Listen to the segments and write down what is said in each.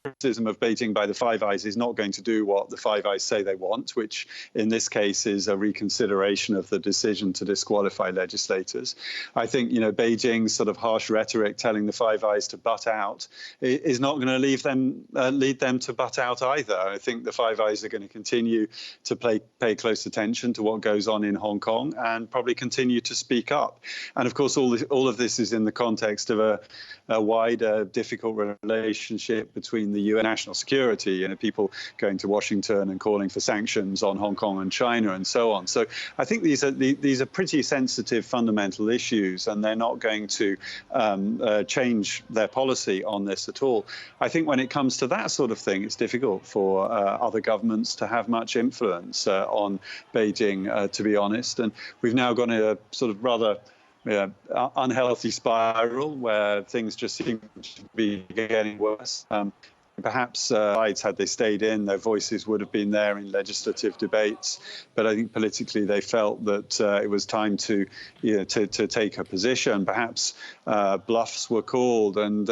criticism of Beijing by the Five Eyes is not going to do what the Five Eyes say they want, which in this case is a reconsideration of the decision to disqualify legislators. I think, Beijing's sort of harsh rhetoric telling the Five Eyes to butt out is not going to lead them to butt out either. I think the Five Eyes are going to continue to pay close attention to what goes on in Hong Kong and probably continue to speak up. And of course, all of this is in the context of a wider, difficult relationship between the UN national security, people going to Washington and calling for sanctions on Hong Kong and China and so on. So I think these are pretty sensitive fundamental issues, and they're not going to change their policy on this at all. I think when it comes to that sort of thing, it's difficult for other governments to have much influence on Beijing, to be honest. And we've now gone in a sort of rather unhealthy spiral where things just seem to be getting worse. Perhaps had they stayed in, their voices would have been there in legislative debates. But I think politically they felt that it was time to take a position. Perhaps bluffs were called, and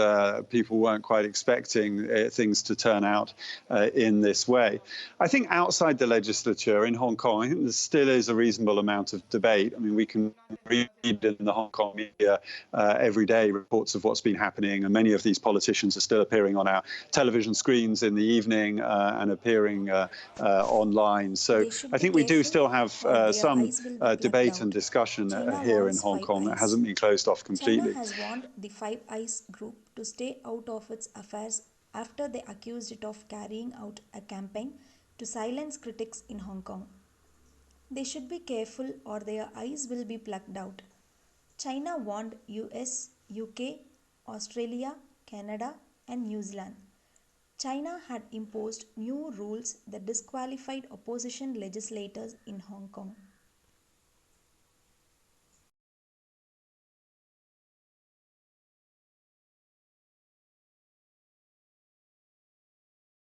people weren't quite expecting things to turn out in this way. I think outside the legislature in Hong Kong, I think there still is a reasonable amount of debate. I mean, we can read in the Hong Kong media every day reports of what's been happening, and many of these politicians are still appearing on our television screens in the evening and appearing online. So I think we do still have some debate and discussion here in Hong Kong that hasn't been closed off completely. China has warned the Five Eyes group to stay out of its affairs after they accused it of carrying out a campaign to silence critics in Hong Kong. They should be careful or their eyes will be plucked out. China warned US, UK, Australia, Canada, and New Zealand. China had imposed new rules that disqualified opposition legislators in Hong Kong.